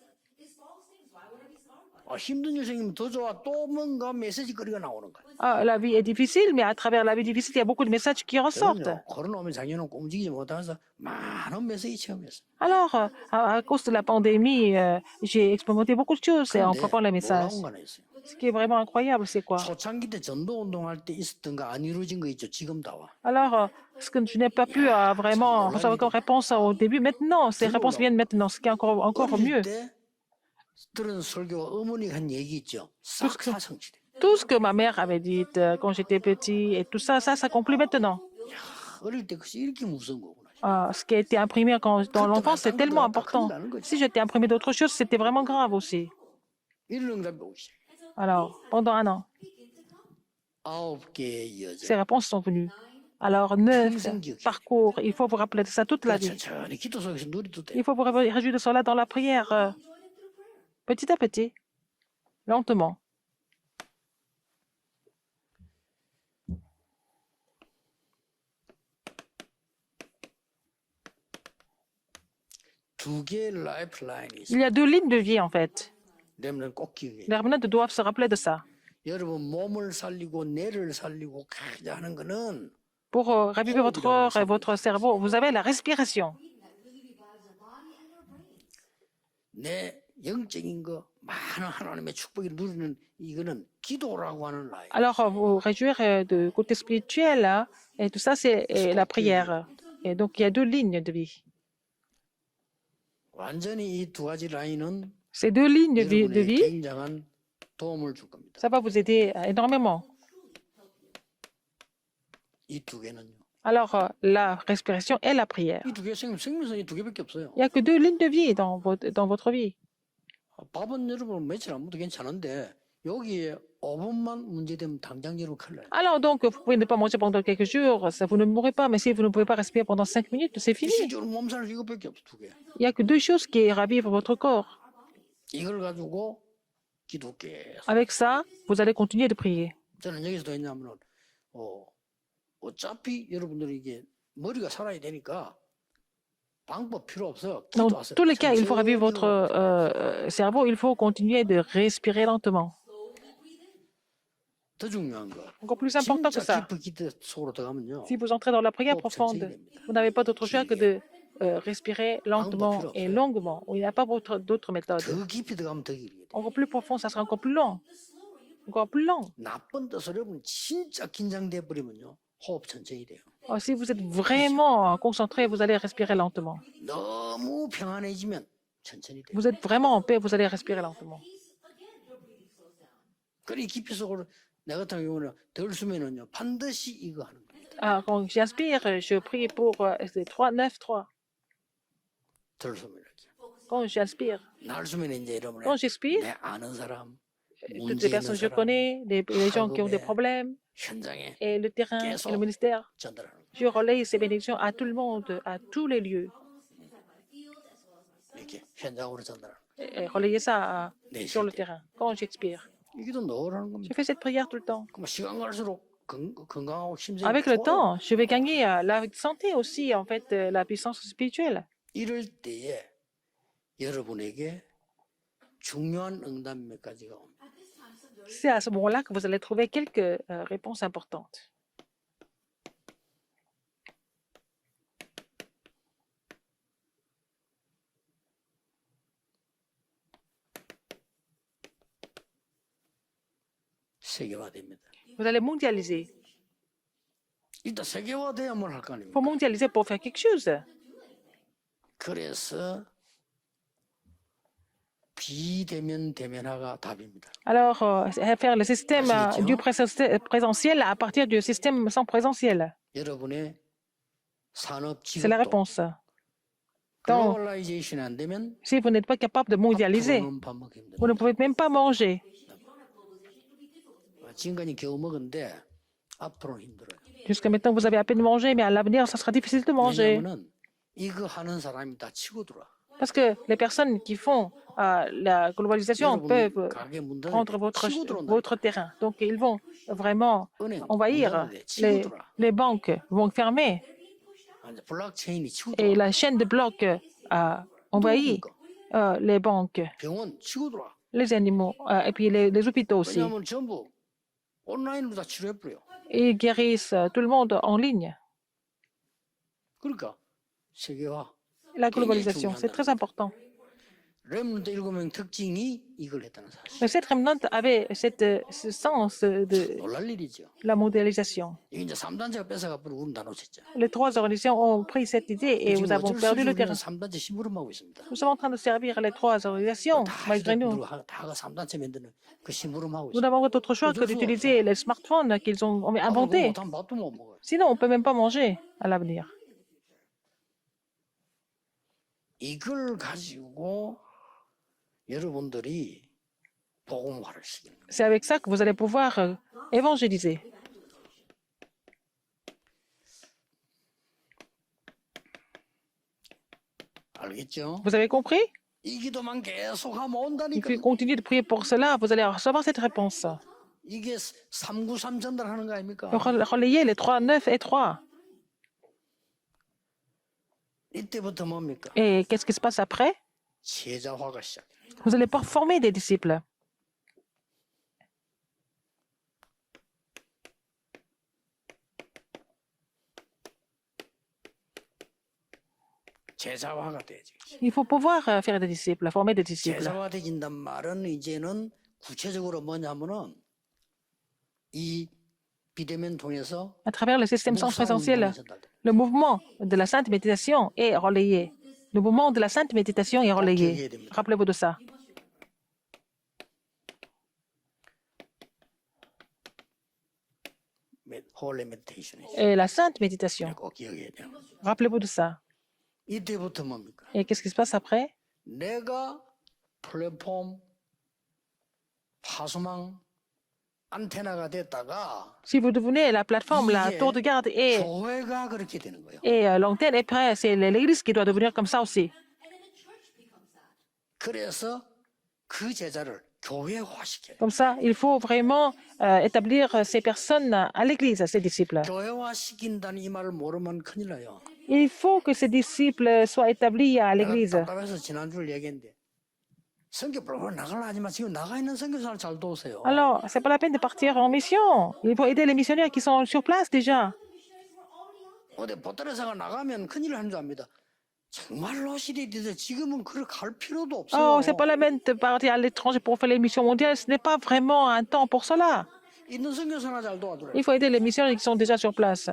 Speaker 1: 힘든 일 생기면 더 좋아. 또 뭔가 메시지 거리가 나오는 거야.
Speaker 2: Ah, la vie est difficile, mais à travers la vie difficile, il y a beaucoup de messages qui ressortent.
Speaker 1: 저는요, 코로나 오면 작년에 움직이지 못하면서 많은 메시지 체험했어요.
Speaker 2: Alors, à cause de la pandémie, j'ai expérimenté beaucoup de choses en préparant les messages.
Speaker 1: 놀라운 거 하나 있어요.
Speaker 2: Ce qui est vraiment incroyable, c'est quoi?
Speaker 1: 초창기 때 전도 운동할 때 있었던 거 안 이루어진 거 있죠. 지금 다 와.
Speaker 2: Alors, ce que je n'ai pas pu vraiment recevoir comme réponse au début, maintenant, ces réponses viennent maintenant, ce qui est encore mieux.
Speaker 1: 어릴 때 들은 설교와 어머니 한 얘기 있죠. 싹 사성취돼.
Speaker 2: Tout ce que ma mère avait dit quand j'étais petit et tout ça, ça s'accomplit maintenant.
Speaker 1: 어릴 때 그것이 이렇게 무서운 거구나.
Speaker 2: Ce qui a été imprimé dans l'enfance, c'est tellement important. Si j'étais imprimé d'autres choses, c'était vraiment grave aussi.
Speaker 1: 이런 응답이 오기 시작해.
Speaker 2: Alors, pendant un an,
Speaker 1: 9개의 여자.
Speaker 2: ces réponses sont venues. Alors, 9 parcours, il faut vous rappeler de ça toute la vie.
Speaker 1: 천천히 기도 속에서 누리도 돼.
Speaker 2: Il faut vous réjouir de cela dans la prière, petit à petit, lentement.
Speaker 1: 두 개의 라이프라인이 있어요.
Speaker 2: Il y a deux lignes de vie, en fait.
Speaker 1: 여러분은 꼭 기억해요.
Speaker 2: Les remnants doivent se rappeler de ça.
Speaker 1: 여러분 몸을 살리고 뇌를 살리고 가자 하는 거는
Speaker 2: Pour raviver votre corps et votre cerveau, vous avez la respiration.
Speaker 1: 내 영적인 거 많은 하나님의 축복이 누리는 이거는 기도라고 하는 라인.
Speaker 2: Alors, vous réjouir du côté spirituel, hein, et tout ça, c'est la prière. Et donc, il y a deux lignes de vie.
Speaker 1: 완전히 이 두 가지 라인은
Speaker 2: Ces deux lignes de
Speaker 1: 여러분에게
Speaker 2: vie,
Speaker 1: 굉장한 도움을 줄 겁니다.
Speaker 2: ça va vous aider énormément.
Speaker 1: 이 두 개는요.
Speaker 2: Alors, la respiration et la prière.
Speaker 1: 이 두 개 생명선 이 두 개밖에 없어요.
Speaker 2: Il n'y a que deux lignes de vie dans votre vie.
Speaker 1: 밥은 여러분 며칠 안 먹어도 괜찮은데 여기에 5분만 문제되면 당장 여러분 큰일 나요.
Speaker 2: Alors, donc, vous pouvez ne pas manger pendant quelques jours, ça vous ne mourrez pas, mais si vous ne pouvez pas respirer pendant 5 minutes, c'est fini.
Speaker 1: 실제로 몸살 이거밖에 없어 두 개.
Speaker 2: Il n'y a que deux choses qui ravivent votre corps.
Speaker 1: 이걸 가지고 기도 계속.
Speaker 2: Avec ça, vous allez continuer de prier.
Speaker 1: 저는 여기서도 했냐면은 어차피 여러분들이 이게 머리가 살아야 되니까 방법 필요 없어요.
Speaker 2: Dans
Speaker 1: 기도하세요.
Speaker 2: tous les cas, il faut ravivre
Speaker 1: 천천히
Speaker 2: votre cerveau, il faut continuer de respirer lentement.
Speaker 1: 더 중요한 거.
Speaker 2: Encore plus important que
Speaker 1: 진짜
Speaker 2: ça,
Speaker 1: 깊은 기도 속으로 들어가면요.
Speaker 2: si vous entrez dans la prière profonde, vous n'avez pas d'autre choix que de respirer lentement et longuement. Il n'y a pas d'autre méthode.
Speaker 1: 더 깊이 들어가면 더 길게 돼.
Speaker 2: Encore plus profond, ça sera encore plus long. Encore plus long.
Speaker 1: 나쁜 뜻으로 여러분 진짜 긴장돼 버리면요. 호흡 천천히 돼요.
Speaker 2: Si vous êtes vraiment concentré, vous allez respirer lentement.
Speaker 1: 너무 평안해지면 천천히 돼요.
Speaker 2: Vous êtes vraiment en paix, vous allez respirer lentement.
Speaker 1: 그리 깊이 속으로 내 같은 경우는 덜 수면은요. 반드시 이거 하는 거예요.
Speaker 2: Quand j'inspire, je prie pour 3, 9, 3.
Speaker 1: 덜 수면이죠.
Speaker 2: Quand j'inspire,
Speaker 1: 날 수면에 이제 여러분의
Speaker 2: quand j'expire,
Speaker 1: 내 아는 사람,
Speaker 2: toutes
Speaker 1: 문제
Speaker 2: les
Speaker 1: 있는
Speaker 2: personnes que je
Speaker 1: 사람,
Speaker 2: connais, les gens qui ont des problèmes,
Speaker 1: 현장에
Speaker 2: et le terrain, et le ministère,
Speaker 1: 전달하는 거예요.
Speaker 2: je relaye ces bénédictions à tout le monde, à tous les lieux.
Speaker 1: 이렇게 현장으로 전달하는 거예요.
Speaker 2: Et relayer ça sur le terrain, quand j'expire.
Speaker 1: 이게 더 노라는 겁니다.
Speaker 2: Je fais cette prière tout le temps.
Speaker 1: 그럼 시간 갈수록 건강하고 힘세가
Speaker 2: Avec le
Speaker 1: 좋아요.
Speaker 2: temps, je vais gagner la santé aussi, en fait, la puissance spirituelle.
Speaker 1: 이럴 때에 여러분에게 중요한 응답 몇 가지가 옵니다.
Speaker 2: C'est à ce moment-là que vous allez trouver quelques réponses importantes.
Speaker 1: 세계화됩니다.
Speaker 2: Vous allez mondialiser.
Speaker 1: 일단 세계화돼야 뭘 할 거
Speaker 2: Il
Speaker 1: 아닙니까?
Speaker 2: faut mondialiser pour faire quelque chose.
Speaker 1: 그래서 비대면 대면화가 답입니다.
Speaker 2: Alors, faire le système
Speaker 1: Assignation.
Speaker 2: du présentiel à partir du système sans présentiel.
Speaker 1: 여러분의 산업
Speaker 2: C'est la
Speaker 1: 지급도
Speaker 2: réponse. Donc,
Speaker 1: 글로벌라이제이션이 안 되면
Speaker 2: si vous n'êtes pas capable de mondialiser,
Speaker 1: 앞으로는 밥 먹기 힘듭니다.
Speaker 2: vous ne pouvez même pas manger.
Speaker 1: 지금까지 겨우 먹었는데 앞으로는 힘들어요.
Speaker 2: Jusqu'à maintenant, vous avez à peine mangé, mais à l'avenir, ça sera difficile de manger.
Speaker 1: 왜냐하면 이거 하는 사람이 다 치고 들어와.
Speaker 2: Parce que les personnes qui font la globalisation
Speaker 1: 여러분
Speaker 2: peuvent
Speaker 1: 가게 문 닫을
Speaker 2: prendre
Speaker 1: 때 치고 들어온다.
Speaker 2: votre terrain. Donc, ils vont vraiment
Speaker 1: 은행 문
Speaker 2: envahir.
Speaker 1: 닫을 때 치고 들어와.
Speaker 2: Les banques vont fermer
Speaker 1: 완전 블록체인이 치고
Speaker 2: et
Speaker 1: 들어와.
Speaker 2: la chaîne de blocs envahit les banques,
Speaker 1: 병원 치고 들어와.
Speaker 2: les animaux et puis les hôpitaux aussi.
Speaker 1: 왜냐하면 전부 온라인으로 다 치료해버려요.
Speaker 2: Ils guérissent tout le monde en ligne.
Speaker 1: 그러니까 세계화.
Speaker 2: La globalisation, c'est très important.
Speaker 1: 렘넌트 7명 특징이 이걸 했다는 사실.
Speaker 2: Mais cette remnant avait ce sens de
Speaker 1: 놀랄 일이죠.
Speaker 2: la mondialisation.
Speaker 1: 이게 이제 3단체가 뺏어가 버리고 우리는 다 놓쳤죠.
Speaker 2: Les trois organisations ont pris cette idée et nous
Speaker 1: 지금
Speaker 2: avons
Speaker 1: 어쩔 수
Speaker 2: perdu
Speaker 1: 없이
Speaker 2: le
Speaker 1: 우리는
Speaker 2: terrain.
Speaker 1: 3단체 심부름하고 있습니다.
Speaker 2: Nous sommes en train de servir les trois organisations,
Speaker 1: 다
Speaker 2: malgré nous.
Speaker 1: 휴대폰으로 다가 3단체 만드는 그 심부름하고
Speaker 2: Nous
Speaker 1: 있습니다.
Speaker 2: n'avons pas d'autre choix que d'utiliser les smartphones qu'ils ont inventés.
Speaker 1: 못하면 밥도 못 먹어요.
Speaker 2: Sinon, on ne peut même pas manger à l'avenir.
Speaker 1: 이걸 가지고 여러분들이 복음화를 시키는 거예요.
Speaker 2: C'est avec ça que vous allez pouvoir évangéliser.
Speaker 1: 알겠죠?
Speaker 2: Vous avez compris?
Speaker 1: 이 기도만 계속 하면
Speaker 2: Il
Speaker 1: 온다니까.
Speaker 2: faut continuer de prier pour cela. Vous allez recevoir cette réponse.
Speaker 1: 이게 393 전달하는 거 아닙니까?
Speaker 2: Relayez les 3, 9 et 3.
Speaker 1: 이때부터 뭡니까?
Speaker 2: Et qu'est-ce qui se passe après?
Speaker 1: 제자화가 시작해요.
Speaker 2: Vous allez pas former des disciples.
Speaker 1: 제자화가 돼야지.
Speaker 2: Il faut pouvoir faire des disciples, former des disciples.
Speaker 1: 제자화되진단 말은 이제는 구체적으로 뭐냐면은 이 비대면 통해서
Speaker 2: À travers le système sans
Speaker 1: 묵상
Speaker 2: présentiel,
Speaker 1: 운동이 전달돼.
Speaker 2: le mouvement de la sainte méditation est relayé. Le mouvement de la sainte méditation est relayé. Rappelez-vous de ça.
Speaker 1: 홀리 메디테이션이
Speaker 2: Et la sainte méditation,
Speaker 1: 꼭 기억해야 돼요.
Speaker 2: rappelez-vous de ça.
Speaker 1: 이때부터 뭡니까?
Speaker 2: Et qu'est-ce qui se passe après?
Speaker 1: 내가 플랫폼 파수망 안테나가 됐다가
Speaker 2: Si vous devenez la plateforme, la
Speaker 1: 이게
Speaker 2: tour de garde et,
Speaker 1: 교회가 그렇게 되는 거예요.
Speaker 2: l'antenne, et après, c'est l'église qui doit devenir comme ça aussi.
Speaker 1: 그래서 그 제자를 교회화시켜요.
Speaker 2: Comme ça, il faut vraiment établir ces personnes à l'église, ces disciples.
Speaker 1: 교회화시킨다는 이 말을 모르면 큰일 나요.
Speaker 2: Il faut que ces disciples soient établis à l'église.
Speaker 1: 내가 답답해서 지난주를 얘기했는데 선교 프로그램 나가려 하지만 지금 나가 있는 선교사를 잘 도우세요.
Speaker 2: Alors, c'est pas la peine de partir en mission. Il faut aider les missionnaires qui sont sur place déjà.
Speaker 1: 어디 보따리사가 나가면 큰일 하는 줄 압니다. 정말로 시대에 지금은 그렇게 갈 필요도 없어요.
Speaker 2: Oh, c'est pas la peine de partir à l'étranger pour faire les missions mondiales. Ce n'est pas vraiment un temps pour cela.
Speaker 1: 있는 선교사나 잘 도와줘요.
Speaker 2: Il faut aider les missionnaires qui sont déjà sur place.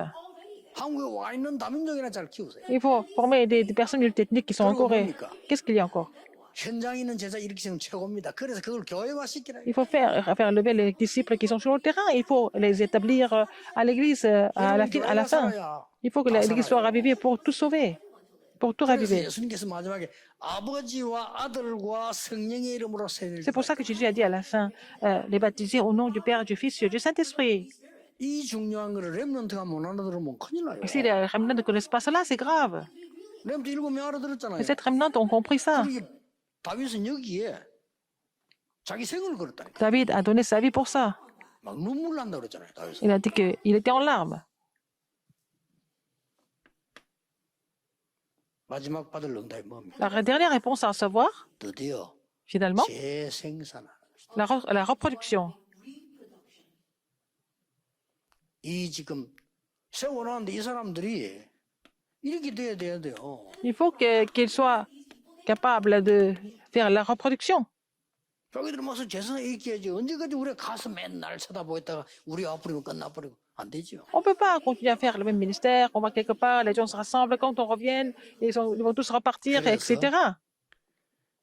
Speaker 1: 한국에 와 있는 다민족이나 잘 키우세요.
Speaker 2: Il faut former des personnes multiethniques qui sont en Corée. Qu'est-ce qu'il y a encore?
Speaker 1: 현장에 있는 제자 일으키시면 최고입니다. 그래서 그걸 교회화시키라.
Speaker 2: Il faut faire lever les disciples qui sont sur le terrain. Il faut les établir à l'église à la fin. Il faut que l'église soit ravivée pour tout sauver, pour tout
Speaker 1: 그래서
Speaker 2: raviver.
Speaker 1: 예수님께서 마지막에 아버지와 아들과 성령의 이름으로 세례를
Speaker 2: C'est pour ça que Jésus a dit à la fin, les baptiser au nom du Père, du Fils et du Saint-Esprit.
Speaker 1: 이 중요한 거를 렘넌트가 못 알아들으면 큰일 나요.
Speaker 2: Si les remnants ne connaissent pas cela, c'est grave.
Speaker 1: 렘넌트 7명 알아들었잖아요.
Speaker 2: Mais cette remnant ont compris ça.
Speaker 1: 그러니까 다윗은 여기에 자기 생을 걸었다니까.
Speaker 2: David a donné sa vie pour ça.
Speaker 1: 막 눈물 난다 그랬잖아요. 다윗은.
Speaker 2: Il a dit qu'il était en larmes.
Speaker 1: 마지막 받을 응답이 뭡니까?
Speaker 2: La dernière réponse à recevoir,
Speaker 1: 드디어
Speaker 2: finalement,
Speaker 1: 재생산하는 것이다.
Speaker 2: la reproduction.
Speaker 1: 이 지금 세워놨는데 이 사람들이 이렇게 돼야 돼요.
Speaker 2: Il faut qu'il soit capable de faire la reproduction.
Speaker 1: 자기들 와서 재산 얘기해야지. 언제까지 우리가 가서 맨날 쳐다보겠다가 우리 아프리면 끝나버리고 안 되죠.
Speaker 2: On ne peut pas continuer à faire le même ministère. On va quelque part, les gens se rassemblent, quand on revient, ils vont tous repartir, etc.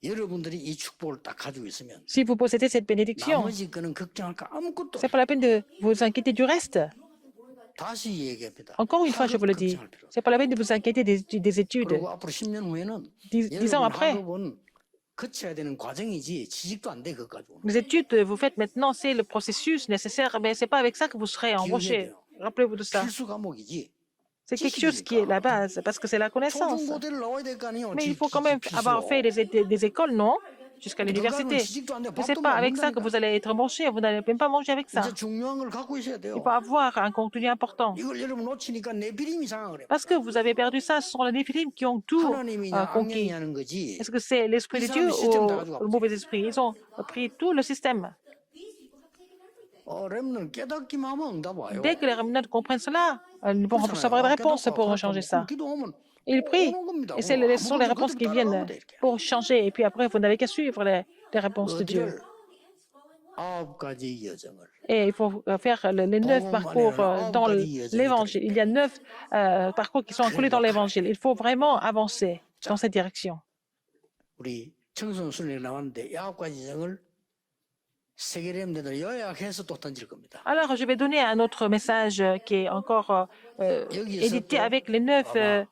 Speaker 1: 여러분들이 이 축복을 딱 가지고 있으면
Speaker 2: Si vous possédez cette bénédiction,
Speaker 1: 나머지 거는 걱정할 거 아무것도
Speaker 2: c'est pas la peine de vous inquiéter du reste.
Speaker 1: 다시 얘기합니다.
Speaker 2: Encore une fois, je vous le dis,
Speaker 1: 걱정할 필요 없어요.
Speaker 2: c'est pas la peine de vous inquiéter des études.
Speaker 1: 그리고 앞으로 10년 후에는
Speaker 2: 10 ans
Speaker 1: 여러분
Speaker 2: après,
Speaker 1: 학업은 거쳐야 되는 과정이지 취직도 안 돼 그것까지 오는.
Speaker 2: les études que vous faites maintenant, c'est le processus nécessaire, mais c'est pas avec ça que vous serez embauché. Rappelez-vous de ça.
Speaker 1: 필수 과목이지.
Speaker 2: C'est quelque chose qui est la base, parce que c'est la connaissance.
Speaker 1: 초중고대를 나와야 될 거 아니에요.
Speaker 2: Mais il faut quand même avoir fait des écoles, non? Jusqu'à l'université. Mais c'est pas avec ça que vous allez être embauché. Vous n'allez même pas manger avec ça.
Speaker 1: 이제 중요한 걸 갖고 있어야 돼요.
Speaker 2: Il faut avoir un contenu important.
Speaker 1: 이걸 여러분 놓치니까 내 비림이 상하그래.
Speaker 2: Parce que vous avez perdu ça, ce sont les Néphilim qui ont tout
Speaker 1: 하나님이냐
Speaker 2: conquis.
Speaker 1: 악령이 하는 거지.
Speaker 2: Est-ce que c'est l'esprit de Dieu ou le mauvais esprit? Ils ont pris tout le système.
Speaker 1: 렘는 깨닫기만 하면 응답 와요.
Speaker 2: Dès que les remnants comprennent cela, ils vont recevoir des réponses pour changer ça.
Speaker 1: 기도하면
Speaker 2: Ils prient.
Speaker 1: 오는 겁니다.
Speaker 2: Et ce sont les réponses qui viennent pour changer. Et puis après, vous n'avez qu'à suivre les réponses de Dieu.
Speaker 1: 어디를 9가지 여정을
Speaker 2: Et il faut faire les 9 parcours dans l'évangile. Il y a 9 parcours qui sont inclus dans l'évangile. Il faut vraiment avancer dans cette direction.
Speaker 1: 우리 청소년 순례에 나왔는데 9가지 여정을 세계 렘들을 요약해서 또 던질 겁니다.
Speaker 2: Alors, je vais donner un autre message qui est encore édité avec les 9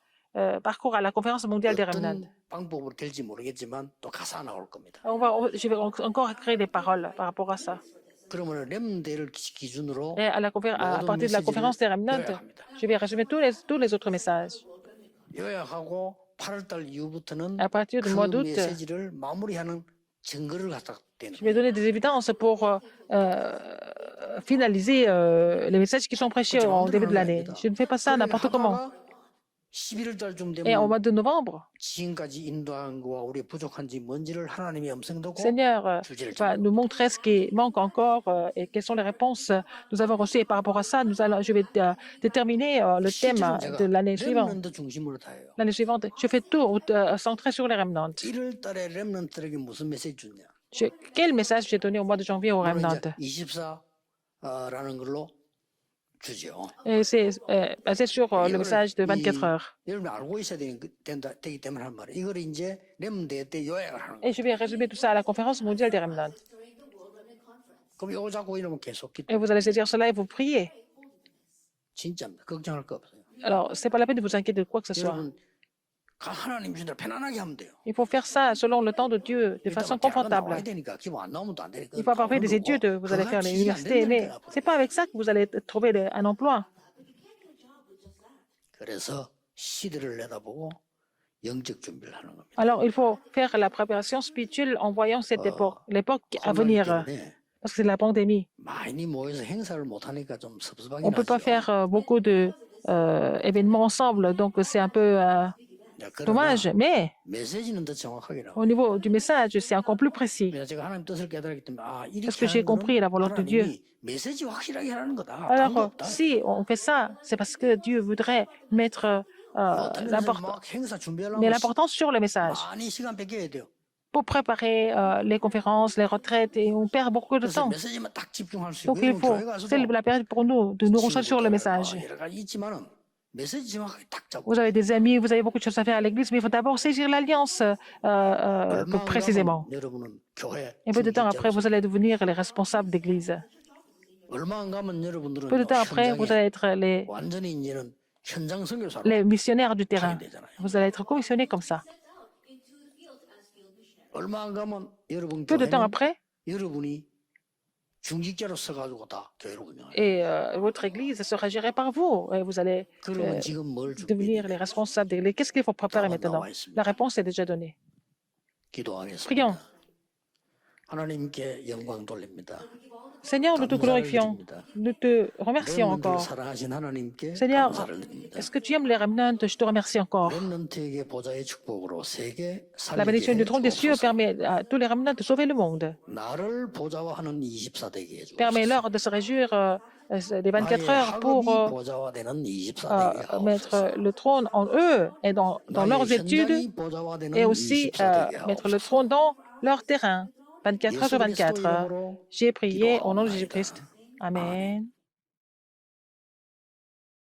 Speaker 2: parcours à la conférence mondiale des remnants.
Speaker 1: 어떤 방법으로 될지 모르겠지만 또 가사 나올 겁니다.
Speaker 2: Je vais encore créer des paroles par rapport à ça.
Speaker 1: 그러면 렘들을 기준으로
Speaker 2: Et à partir de la conférence des remnants, je vais résumer tous les autres messages.
Speaker 1: 요약하고 8월달 이후부터는
Speaker 2: À partir du
Speaker 1: 그
Speaker 2: mois d'août,
Speaker 1: 메시지를 마무리하는 증거를 갖다 대는
Speaker 2: je vais donner des évidences pour finaliser les messages qui sont prêchés au début de l'année. Je ne fais pas ça n'importe comment.
Speaker 1: 11월달쯤
Speaker 2: Et au
Speaker 1: 되면
Speaker 2: mois de novembre,
Speaker 1: 지금까지 인도한 거와 우리 부족한지 뭔지를 하나님의 음성 듣고
Speaker 2: Seigneur va nous montrer ce qui manque encore et quelles sont les réponses nous avons reçues. Et par rapport à ça, je vais déterminer le thème de l'année suivante.
Speaker 1: 렘넌트 중심으로 다 해요.
Speaker 2: L'année suivante, je fais tout centré sur les remnants.
Speaker 1: 1월달에 렘넌트에게 무슨 메시지 줬냐?
Speaker 2: Quel message j'ai donné au mois de janvier aux
Speaker 1: 그거는
Speaker 2: remnants?
Speaker 1: 이제 24라는 걸로 주죠.
Speaker 2: Et c'est basé sur le message de 24 heures.
Speaker 1: 여러분이 알고 있어야 되기 때문에 한 말이에요. 이걸 이제 렘대 때 요약을 하는 거예요.
Speaker 2: Et je vais résumer tout ça à la conférence mondiale des remnants.
Speaker 1: 그럼 이거 자꾸 이러면 계속 기도.
Speaker 2: Et vous allez saisir cela et vous priez.
Speaker 1: 진짜입니다. 걱정할 거 없어요.
Speaker 2: Alors, c'est pas la peine de vous inquiéter de quoi que ce soit.
Speaker 1: 여러분 하나님 주신 대로 편안하게 하면 돼요.
Speaker 2: Il faut faire ça selon le temps de Dieu, de façon confortable.
Speaker 1: 나와야 되니까 기분 안 나오면 또 안 되니까.
Speaker 2: Il faut avoir fait des études, vous allez faire l'université, mais c'est pas avec ça que vous allez trouver un emploi.
Speaker 1: 그래서 시대를 내다보고 영적 준비를 하는 겁니다.
Speaker 2: Alors, il faut faire la préparation spirituelle en voyant cette époque, l'époque à venir, parce que c'est la pandémie.
Speaker 1: 많이 모여서 행사를 못 하니까 좀 섭섭하긴
Speaker 2: On peut pas
Speaker 1: 하죠.
Speaker 2: faire beaucoup de événements ensemble, donc c'est un peu
Speaker 1: 야, 그러나
Speaker 2: dommage. Mais
Speaker 1: 메시지는 더 정확하게 나와.
Speaker 2: au niveau du message, c'est encore plus précis.
Speaker 1: 제가 하나님 뜻을 깨달았기 때문에 이렇게
Speaker 2: Parce que j'ai
Speaker 1: 하는
Speaker 2: compris la
Speaker 1: 거는
Speaker 2: volonté de Dieu.
Speaker 1: 하나님이 메시지 확실하게 하는 거다. 다른 거
Speaker 2: Alors,
Speaker 1: 없다.
Speaker 2: si on fait ça, c'est parce que Dieu voudrait mettre
Speaker 1: 어떤 데서
Speaker 2: l'importance,
Speaker 1: 막 행사 준비하려면
Speaker 2: mais l'importance sur le message.
Speaker 1: 많이 시간 뺏겨야 돼요.
Speaker 2: Pour préparer les conférences, les retraites, et on perd beaucoup de
Speaker 1: 그래서
Speaker 2: temps.
Speaker 1: 메시지만 딱 집중할 수
Speaker 2: Donc,
Speaker 1: 있고
Speaker 2: il
Speaker 1: 여러분
Speaker 2: faut,
Speaker 1: 교회 가서도
Speaker 2: c'est la période pour nous de nous concentrer sur le message.
Speaker 1: 여러 가지 있지만은 메시지 정확하게 딱 잡고
Speaker 2: Vous avez des amis, vous avez beaucoup de choses à faire à l'église, mais il faut d'abord saisir l'alliance
Speaker 1: 얼마
Speaker 2: précisément.
Speaker 1: 안 가면 여러분은 교회
Speaker 2: Et peu de temps
Speaker 1: 중직자로서
Speaker 2: après, vous allez devenir les responsables d'église.
Speaker 1: 얼마 안 가면 여러분들은
Speaker 2: Peu de temps après, vous allez être
Speaker 1: 완전히 이제는 현장 선교사로
Speaker 2: les missionnaires du terrain.
Speaker 1: 가야 되잖아요.
Speaker 2: Vous allez être commissionnés comme ça.
Speaker 1: 얼마 안 가면 여러분
Speaker 2: Peu de temps
Speaker 1: 교회는
Speaker 2: après,
Speaker 1: 여러분이 중직자로 서가지고 다 교회를 운영해요.
Speaker 2: et votre église sera gérée par vous. Et vous allez
Speaker 1: 그러면 지금 뭘
Speaker 2: devenir
Speaker 1: 준비해야
Speaker 2: les responsables d'église. Qu'est-ce qu'il faut préparer maintenant? La réponse est déjà donnée.
Speaker 1: 기도하겠습니다.
Speaker 2: Prions.
Speaker 1: 하나님께 영광 돌립니다.
Speaker 2: Seigneur, nous te glorifions, nous te remercions
Speaker 1: 렘넌트를
Speaker 2: encore.
Speaker 1: 사랑하신 하나님께
Speaker 2: Seigneur,
Speaker 1: 감사를 드립니다.
Speaker 2: est-ce que tu aimes les remnants? Je te remercie encore.
Speaker 1: 렘넌트에게 보좌의 축복으로 세계
Speaker 2: La bénédiction
Speaker 1: 살리게
Speaker 2: du trône des cieux
Speaker 1: 해주옵소서.
Speaker 2: permet à tous les remnants de sauver le monde.
Speaker 1: 나를 보좌화하는 24대기 해주옵소서.
Speaker 2: Permet-leur de se réjouir des 24
Speaker 1: 나의
Speaker 2: heures pour
Speaker 1: 학업이 보좌화되는 24대기
Speaker 2: mettre
Speaker 1: 하옵소서.
Speaker 2: le trône en eux et dans leurs
Speaker 1: 나의
Speaker 2: études
Speaker 1: 현장이 보좌화되는
Speaker 2: et aussi
Speaker 1: 24대기
Speaker 2: mettre le
Speaker 1: 하옵소서.
Speaker 2: trône dans leur terrain. 24 heures sur
Speaker 1: 예수 그리스도
Speaker 2: 24.
Speaker 1: 이름으로
Speaker 2: J'ai prié au nom de
Speaker 1: 기도하옵나이다.
Speaker 2: Jésus-Christ. Amen.